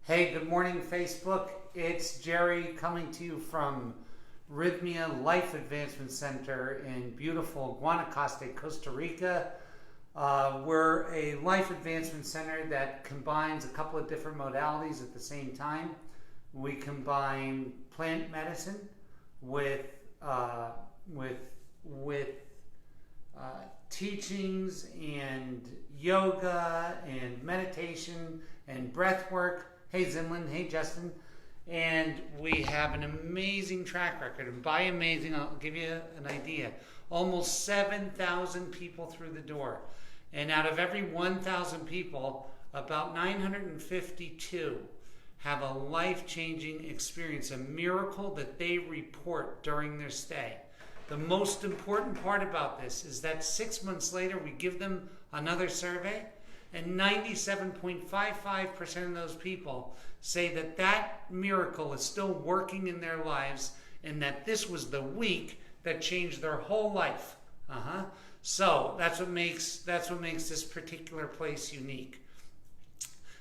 Hey, good morning, Facebook. It's Gerry coming to you from Rythmia Life Advancement Center in beautiful Guanacaste, Costa Rica. We're a life advancement center that combines a couple of different modalities at the same time. We combine plant medicine with teachings and yoga and meditation and breath work. Hey Zimlin, hey Justin. And we have an amazing track record. And by amazing, I'll give you an idea. Almost 7,000 people through the door. And out of every 1,000 people, about 952 have a life-changing experience, a miracle that they report during their stay. The most important part about this is that 6 months later, we give them another survey, and 97.55% of those people say that that miracle is still working in their lives and that this was the week that changed their whole life. So that's what makes this particular place unique.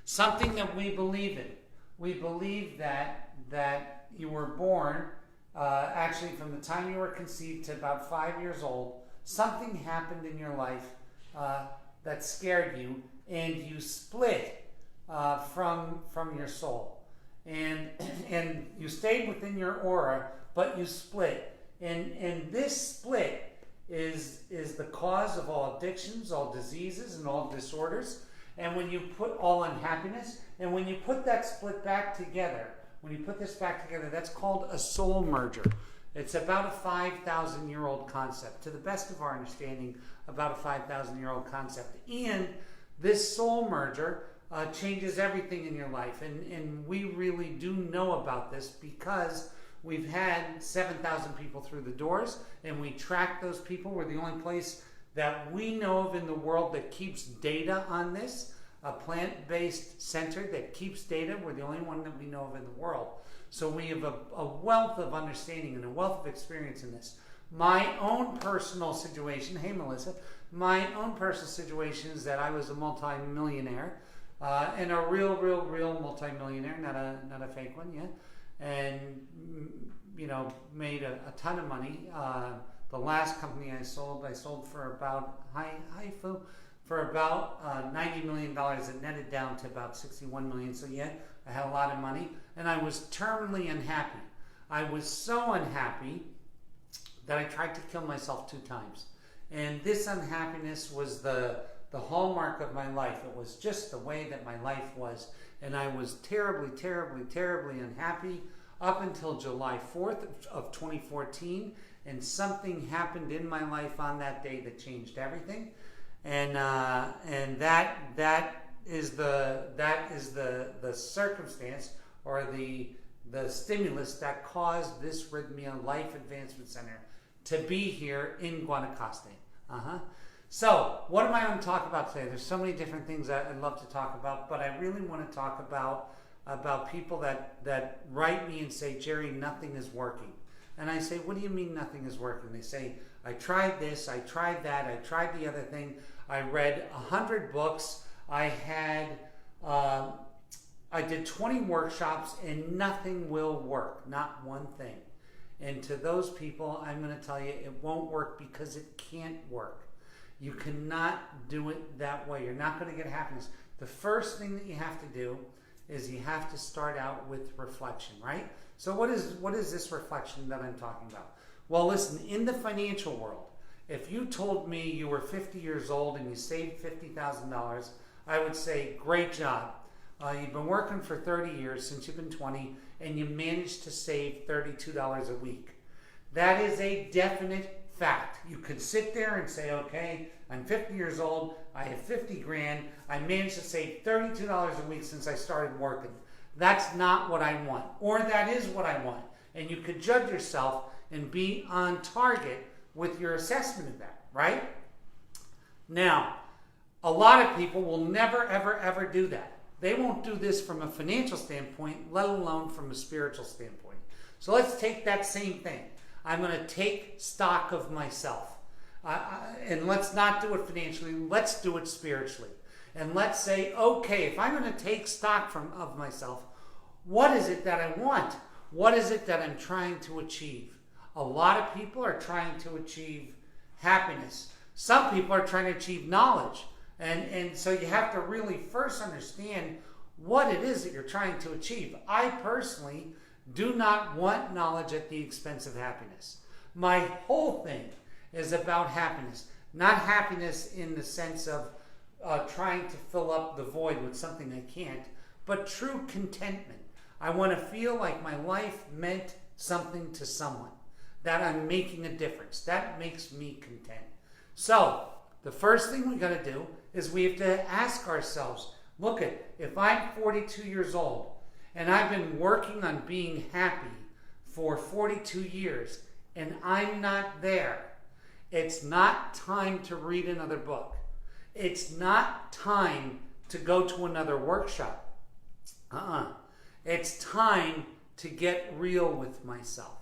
Something that we believe in. We believe that you were born, actually from the time you were conceived to about 5 years old, something happened in your life that scared you, and you split from your soul, and you stayed within your aura, but you split, and this split is the cause of all addictions, all diseases, and all disorders. And when you put all unhappiness, and when you put that split back together, that's called a soul merger. It's about a 5,000-year-old concept. To the best of our understanding, about a 5,000-year-old concept. And this soul merger changes everything in your life. And we really do know about this because we've had 7,000 people through the doors, and we track those people. We're the only place that we know of in the world that keeps data on this, a plant-based center that keeps data. We're the only one that we know of in the world. So we have a wealth of understanding and a wealth of experience in this. My own personal situation, hey Melissa, my own personal situation is that I was a multi-millionaire, and a real multi-millionaire, not a fake one, yeah, and made a ton of money. The last company I sold for about for about $90 million. It netted down to about $61 million. So yeah, I had a lot of money, and I was terminally unhappy. I was so unhappy that I tried to kill myself 2 times. And this unhappiness was the hallmark of my life. It was just the way that my life was. And I was terribly unhappy up until July 4th of 2014. And something happened in my life on that day that changed everything. And that is the circumstance or the stimulus that caused this Rythmia Life Advancement Center to be here in Guanacaste. So, what am I going to talk about today? There's so many different things that I'd love to talk about, but I really want to talk about people that write me and say, Gerry, nothing is working. And I say, what do you mean nothing is working? They say, I tried this, I tried that, I tried the other thing. I read 100 books. I did 20 workshops, and nothing will work, not one thing. And to those people, I'm going to tell you, it won't work because it can't work. You cannot do it that way. You're not going to get happiness. The first thing that you have to do is you have to start out with reflection, right? So what is this reflection that I'm talking about? Well, listen, in the financial world, if you told me you were 50 years old and you saved $50,000, I would say, great job. You've been working for 30 years since you've been 20, and you managed to save $32 a week. That is a definite fact. You could sit there and say, okay, I'm 50 years old, I have 50 grand, I managed to save $32 a week since I started working. That's not what I want, or that is what I want. And you could judge yourself and be on target with your assessment of that, right? Now, a lot of people will never, ever do that. They won't do this from a financial standpoint, let alone from a spiritual standpoint. So let's take that same thing. I'm going to take stock of myself. And let's not do it financially. Let's do it spiritually. And let's say, okay, if I'm going to take stock of myself, what is it that I want? What is it that I'm trying to achieve? A lot of people are trying to achieve happiness. Some people are trying to achieve knowledge. And so you have to really first understand what it is that you're trying to achieve. I personally do not want knowledge at the expense of happiness. My whole thing is about happiness. Not happiness in the sense of trying to fill up the void with something I can't, but true contentment. I want to feel like my life meant something to someone, that I'm making a difference. That makes me content. So the first thing we got to do is we have to ask ourselves, look, if I'm 42 years old and I've been working on being happy for 42 years and I'm not there, it's not time to read another book. It's not time to go to another workshop. It's time to get real with myself.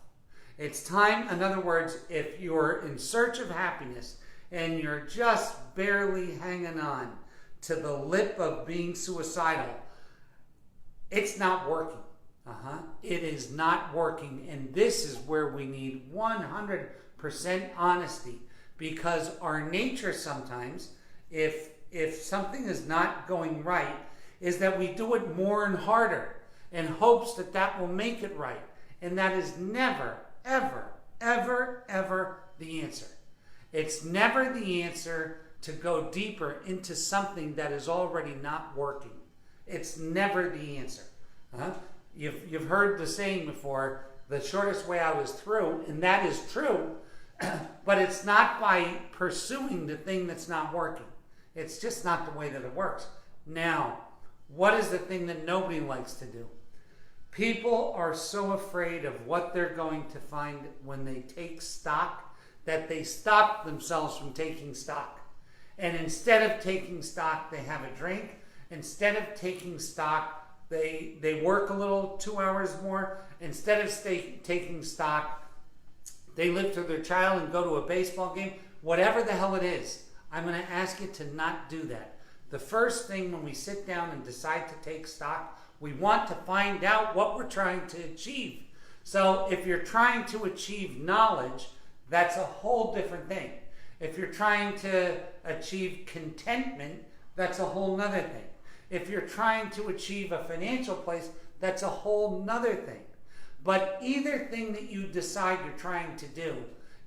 It's time, in other words, if you're in search of happiness and you're just barely hanging on to the lip of being suicidal, it's not working. It is not working. And this is where we need 100% honesty, because our nature sometimes, if something is not going right, is that we do it more and harder in hopes that that will make it right. And that is never, ever, ever, ever the answer. It's never the answer to go deeper into something that is already not working. It's never the answer. You've heard the saying before, the shortest way out is through, and that is true, but it's not by pursuing the thing that's not working. It's just not the way that it works. Now, what is the thing that nobody likes to do? People are so afraid of what they're going to find when they take stock that they stop themselves from taking stock. And instead of taking stock, they have a drink. Instead of taking stock, they work a little 2 hours more. Instead of taking stock, they live through their child and go to a baseball game. Whatever the hell it is, I'm going to ask you to not do that. The first thing when we sit down and decide to take stock, we want to find out what we're trying to achieve. So if you're trying to achieve knowledge, that's a whole different thing. If you're trying to achieve contentment, that's a whole nother thing. If you're trying to achieve a financial place, that's a whole nother thing. But either thing that you decide you're trying to do,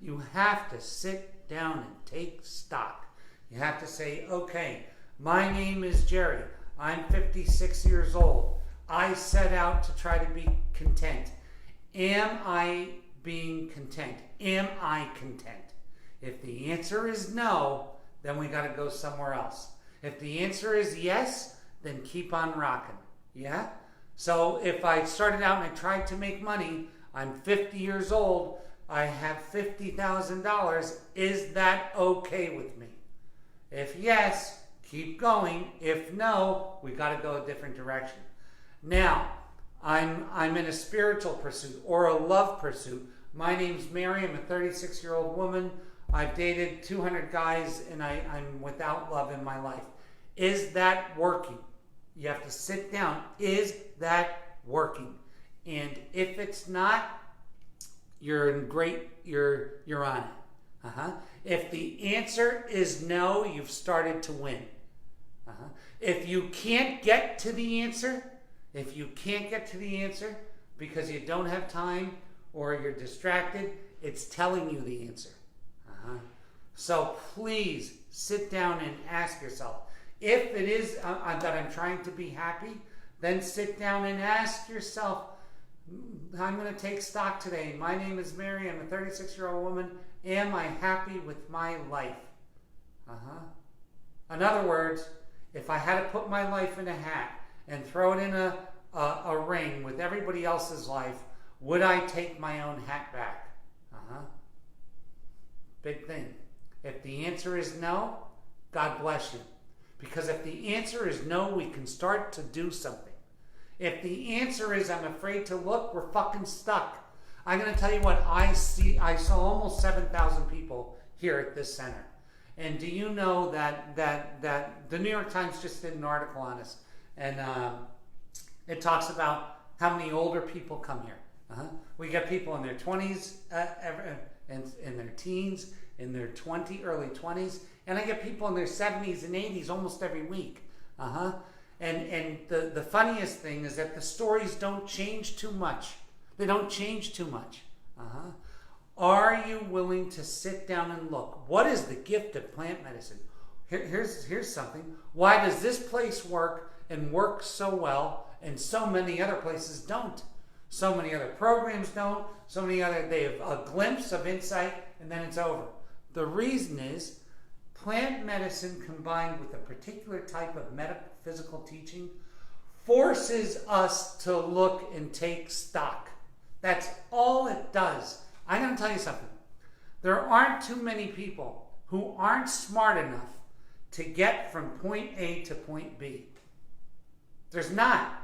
you have to sit down and take stock. You have to say, okay, my name is Gerry. I'm 56 years old. I set out to try to be content. Am I being content? Am I content? If the answer is no, then we got to go somewhere else. If the answer is yes, then keep on rocking. Yeah? So if I started out and I tried to make money, I'm 50 years old, I have $50,000, is that okay with me? If yes, keep going. If no, we got to go a different direction. Now, I'm in a spiritual pursuit or a love pursuit. My name's Mary. I'm a 36-year-old woman. I've dated 200 guys, and I'm without love in my life. Is that working? You have to sit down. Is that working? And if it's not, you're on it. If the answer is no, you've started to win. If you can't get to the answer, because you don't have time or you're distracted, it's telling you the answer. So please sit down and ask yourself. If it is that I'm trying to be happy, then sit down and ask yourself, I'm going to take stock today. My name is Mary. I'm a 36-year-old woman. Am I happy with my life? In other words, if I had to put my life in a hat and throw it in a ring with everybody else's life, would I take my own hat back? Big thing. If the answer is no, God bless you. Because if the answer is no, we can start to do something. If the answer is I'm afraid to look, we're fucking stuck. I'm going to tell you what I see. I saw almost 7,000 people here at this center. And do you know that the New York Times just did an article on us, and it talks about how many older people come here. We got people in their 20s, in their teens, in their early 20s, and I get people in their 70s and 80s almost every week. And the funniest thing is that the stories don't change too much. They don't change too much. Are you willing to sit down and look? What is the gift of plant medicine? Here's something. Why does this place work and work so well and so many other places don't? So many other programs don't. So many other, they have a glimpse of insight and then it's over. The reason is plant medicine combined with a particular type of metaphysical teaching forces us to look and take stock. That's all it does. I'm going to tell you something. There aren't too many people who aren't smart enough to get from point A to point B. There's not.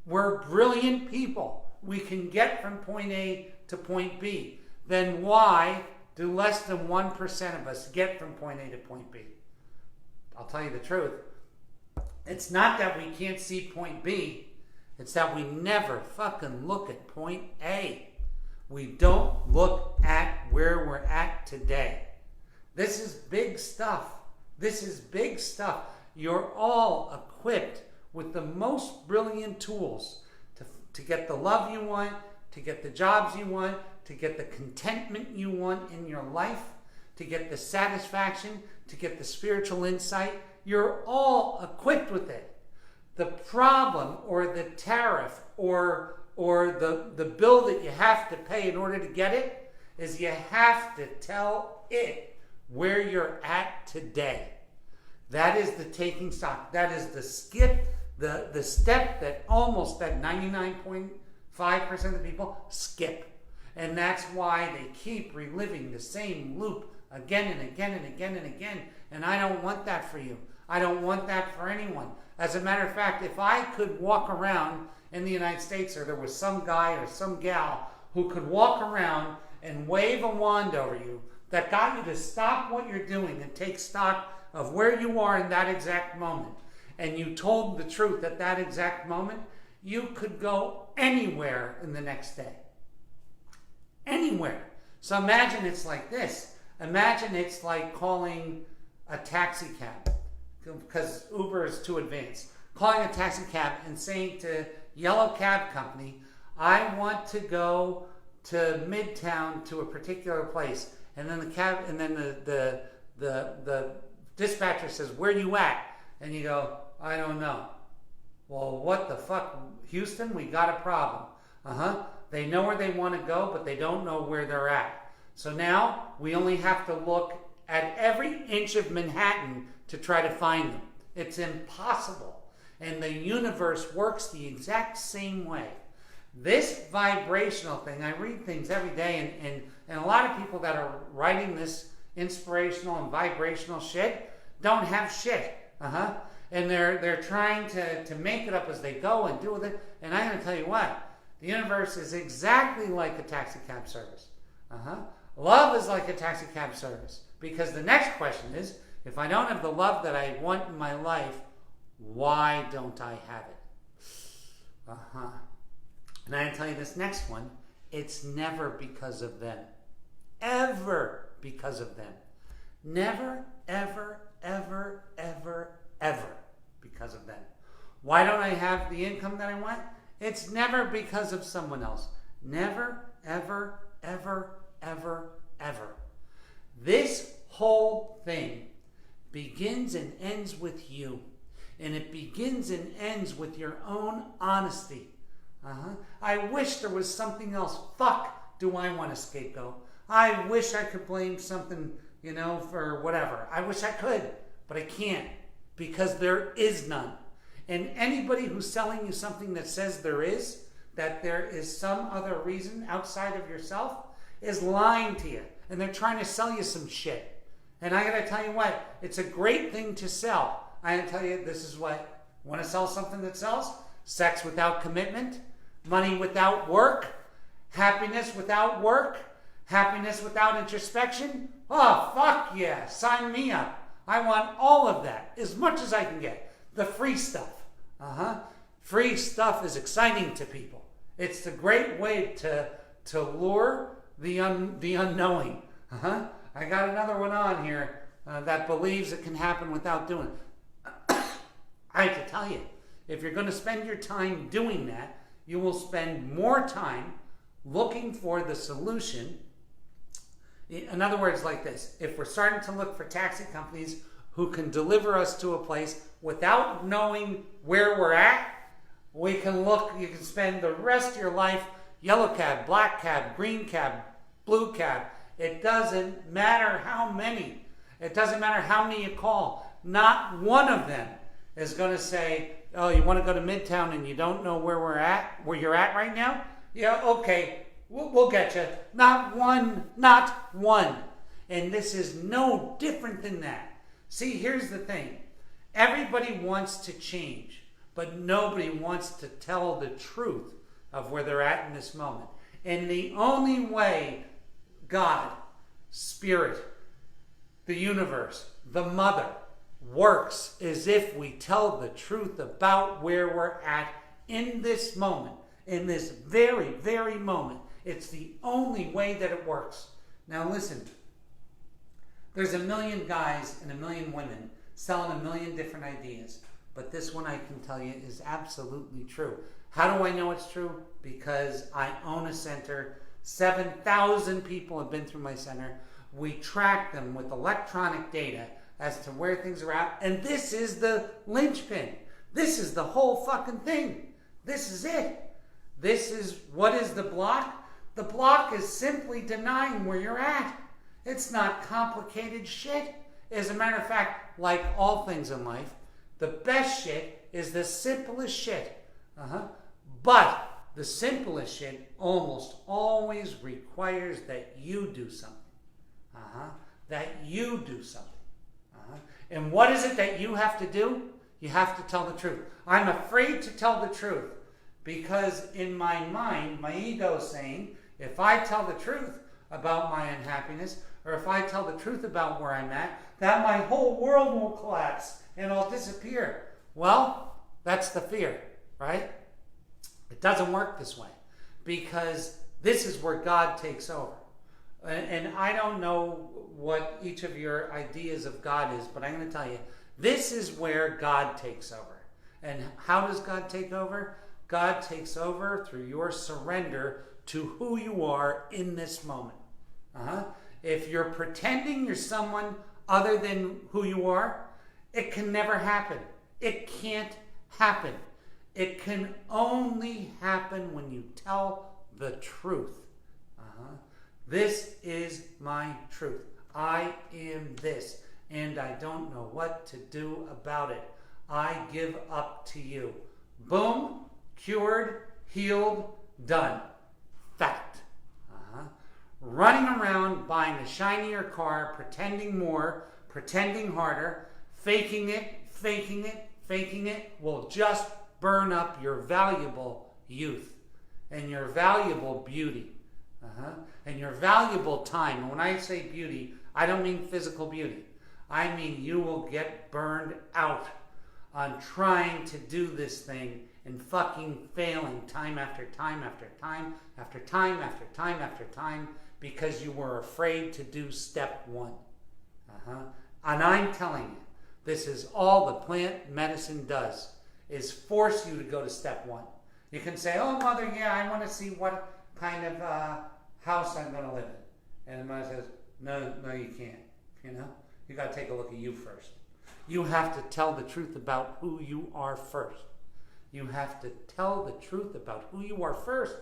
We're brilliant people. We can get from point A to point B. Then why do less than 1% of us get from point A to point B? I'll tell you the truth. It's not that we can't see point B. It's that we never fucking look at point A. We don't look at where we're at today. This is big stuff. This is big stuff. You're all equipped with the most brilliant tools to get the love you want, to get the jobs you want, to get the contentment you want in your life, to get the satisfaction, to get the spiritual insight. You're all equipped with it. The problem or the tariff or the bill that you have to pay in order to get it is you have to tell it where you're at today. That is the taking stock. That is the skip, the step that almost that 99.5% of the people skip. And that's why they keep reliving the same loop again and again and again and again. And I don't want that for you. I don't want that for anyone. As a matter of fact, if I could walk around in the United States, or there was some guy or some gal who could walk around and wave a wand over you that got you to stop what you're doing and take stock of where you are in that exact moment, and you told the truth at that exact moment, you could go anywhere in the next day. Anywhere. So imagine it's like this. Imagine it's like calling a taxi cab, because Uber is too advanced. Calling a taxi cab and saying to Yellow Cab Company, I want to go to Midtown to a particular place, and then the dispatcher says, where you at? And you go, I don't know. Well, what the fuck, Houston? We got a problem. They know where they want to go, but they don't know where they're at. So now we only have to look at every inch of Manhattan to try to find them. It's impossible. And the universe works the exact same way. This vibrational thing, I read things every day, and a lot of people that are writing this inspirational and vibrational shit don't have shit. And they're trying to make it up as they go and do with it. And I'm going to tell you what, the universe is exactly like a taxi cab service. Love is like a taxi cab service. Because the next question is, if I don't have the love that I want in my life, why don't I have it? And I'm going to tell you this next one. It's never because of them. Ever because of them. Never, ever, ever, ever, ever because of them. Why don't I have the income that I want? It's never because of someone else. Never, ever, ever, ever, ever. This whole thing begins and ends with you. And it begins and ends with your own honesty. I wish there was something else. Fuck, do I want a scapegoat? I wish I could blame something, for whatever. I wish I could, but I can't, because there is none. And anybody who's selling you something that says that there is some other reason outside of yourself, is lying to you. And they're trying to sell you some shit. And I gotta tell you what, it's a great thing to sell. I gotta tell you, this is what, want to sell something that sells? Sex without commitment, money without work, happiness without work, happiness without introspection. Oh, fuck yeah, sign me up. I want all of that, as much as I can get. The free stuff. Free stuff is exciting to people. It's the great way to lure the unknowing. I got another one on here that believes it can happen without doing it. I have to tell you, if you're going to spend your time doing that, you will spend more time looking for the solution. In other words, like this: if we're starting to look for taxi companies who can deliver us to a place without knowing where we're at, we can look, you can spend the rest of your life, yellow cab, black cab, green cab, blue cab. It doesn't matter how many. It doesn't matter how many you call. Not one of them is going to say, oh, you want to go to Midtown and you don't know where you're at right now? Yeah, okay, we'll get you. Not one, not one. And this is no different than that. See, here's the thing. Everybody wants to change, but nobody wants to tell the truth of where they're at in this moment. And the only way God, Spirit, the universe, the Mother, works is if we tell the truth about where we're at in this moment, in this very, very moment. It's the only way that it works. Now listen, there's a million guys and a million women selling a million different ideas, but this one I can tell you is absolutely true. How do I know it's true? Because I own a center. 7,000 people have been through my center. We track them with electronic data as to where things are at. And this is the linchpin. This is the whole fucking thing. This is it. This is, what is the block? The block is simply denying where you're at. It's not complicated shit. As a matter of fact, like all things in life, the best shit is the simplest shit. But the simplest shit almost always requires that you do something. That you do something. And what is it that you have to do? You have to tell the truth. I'm afraid to tell the truth because in my mind, my ego is saying, if I tell the truth about my unhappiness, or if I tell the truth about where I'm at, that my whole world will collapse and I'll disappear. Well, that's the fear, right? It doesn't work this way because this is where God takes over. And I don't know what each of your ideas of God is, but I'm going to tell you, this is where God takes over. And how does God take over? God takes over through your surrender to who you are in this moment. If you're pretending you're someone other than who you are, it can never happen. It can't happen. It can only happen when you tell the truth. This is my truth. I am this, and I don't know what to do about it. I give up to you. Boom, cured, healed, done. Fact. Running around buying a shinier car, pretending more, pretending harder, faking it will just burn up your valuable youth and your valuable beauty. And your valuable time. And when I say beauty, I don't mean physical beauty. I mean you will get burned out on trying to do this thing and fucking failing time after time after time after time after time after time because you were afraid to do step one. And I'm telling you, this is all the plant medicine does, is force you to go to step one. You can say, oh, mother, yeah, I want to see what kind of house I'm going to live in. And the mother says, no, you can't. You got to take a look at you first. You have to tell the truth about who you are first. You have to tell the truth about who you are first.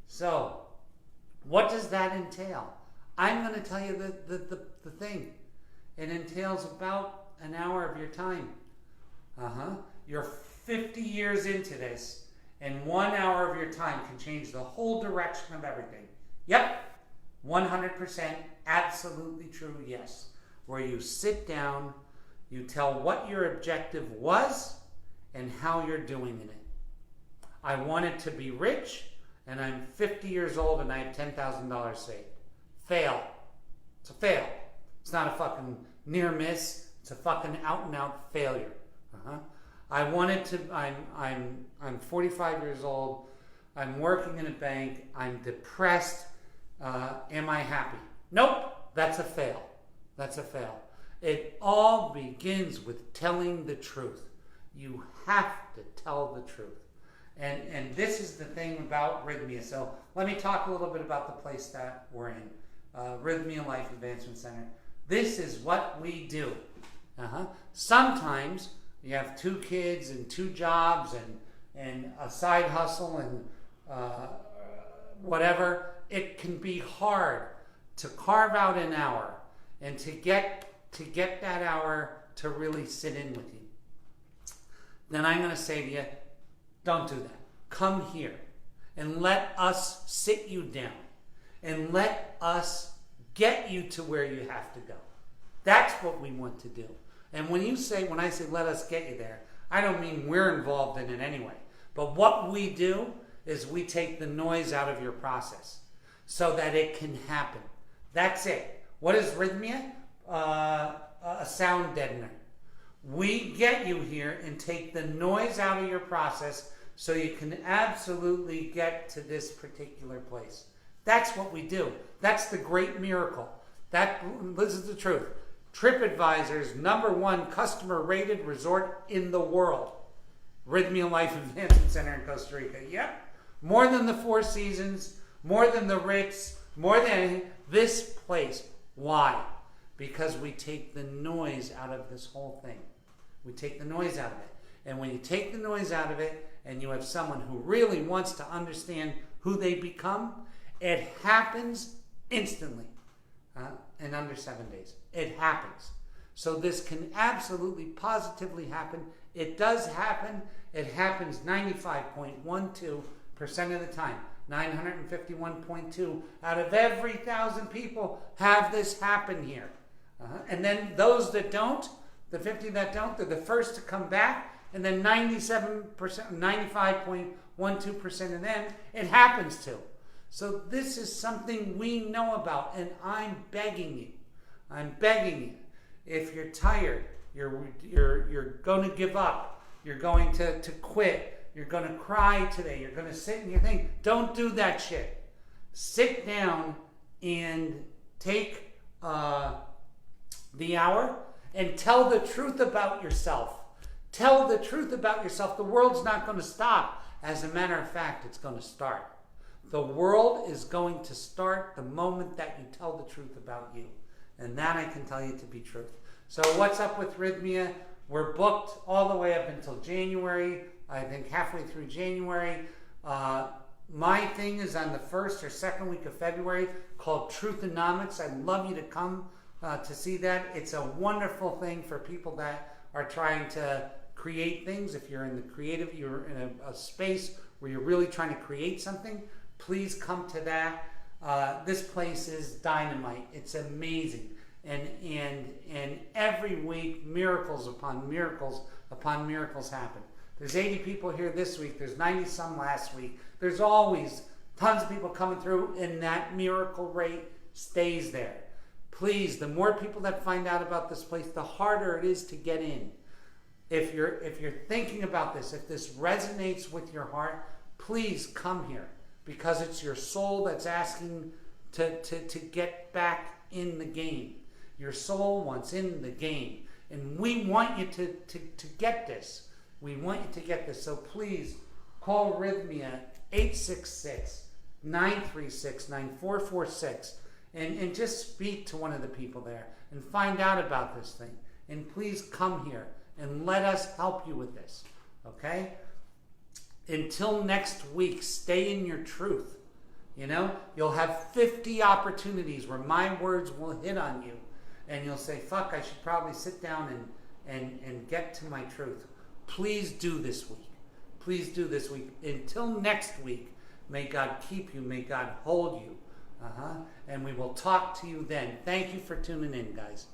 So, what does that entail? I'm going to tell you the thing. It entails about an hour of your time. You're 50 years into this, and 1 hour of your time can change the whole direction of everything. Yep, 100% absolutely true, yes. Where you sit down, you tell what your objective was and how you're doing in it. I wanted to be rich, and I'm 50 years old and I have $10,000 saved. Fail. It's a fail. It's not a fucking near miss. It's a fucking out and out failure. I wanted to. I'm 45 years old. I'm working in a bank. I'm depressed. Am I happy? Nope. That's a fail. That's a fail. It all begins with telling the truth. You have to tell the truth. And this is the thing about Rythmia. So let me talk a little bit about the place that we're in. Rythmia Life Advancement Center. This is what we do. Sometimes you have 2 kids and 2 jobs and a side hustle and whatever. It can be hard to carve out an hour and to get that hour to really sit in with you. Then I'm going to say to you, don't do that. Come here and let us sit you down and let us get you to where you have to go. That's what we want to do. And when I say let us get you there, I don't mean we're involved in it anyway. But what we do is we take the noise out of your process so that it can happen. That's it. What is Rythmia? A sound deadener. We get you here and take the noise out of your process so you can absolutely get to this particular place. That's what we do. That's the great miracle. This is the truth. TripAdvisor's #1 customer rated resort in the world. Rythmia Life Advancement Center in Costa Rica. Yep. More than the Four Seasons, more than the Ritz, more than this place. Why? Because we take the noise out of this whole thing. We take the noise out of it. And when you take the noise out of it and you have someone who really wants to understand who they become, it happens instantly in under 7 days. It happens. So this can absolutely, positively happen. It does happen. It happens 95.12% of the time. 951.2 out of every 1,000 people have this happen here. And then those that don't, the 50 that don't, they're the first to come back. And then 95.12% of them, it happens to. So this is something we know about, and I'm begging you. I'm begging you. If you're tired, you're going to give up, you're going to quit, you're going to cry today, you're going to sit in your thing, don't do that shit. Sit down and take the hour and tell the truth about yourself. Tell the truth about yourself. The world's not going to stop. As a matter of fact, it's going to start. The world is going to start the moment that you tell the truth about you. And that I can tell you to be truth. So what's up with Rythmia? We're booked all the way up until January. I think halfway through January. My thing is on the 1st or 2nd week of February called Truthonomics. I'd love you to come to see that. It's a wonderful thing for people that are trying to create things. If you're in the creative, you're in a space where you're really trying to create something, please come to that. This place is dynamite. It's amazing. And every week, miracles upon miracles upon miracles happen. There's 80 people here this week. There's 90 some last week. There's always tons of people coming through, and that miracle rate stays there. Please, the more people that find out about this place, the harder it is to get in. If you're thinking about this, if this resonates with your heart, please come here, because it's your soul that's asking to get back in the game. Your soul wants in the game. And we want you to get this. We want you to get this. So please call Rythmia 866-936-9446 and just speak to one of the people there and find out about this thing. And please come here and let us help you with this. Okay? Until next week, stay in your truth. You know, you'll have 50 opportunities where my words will hit on you. And you'll say, fuck, I should probably sit down and get to my truth. Please do this week. Please do this week. Until next week, may God keep you. May God hold you. And we will talk to you then. Thank you for tuning in, guys.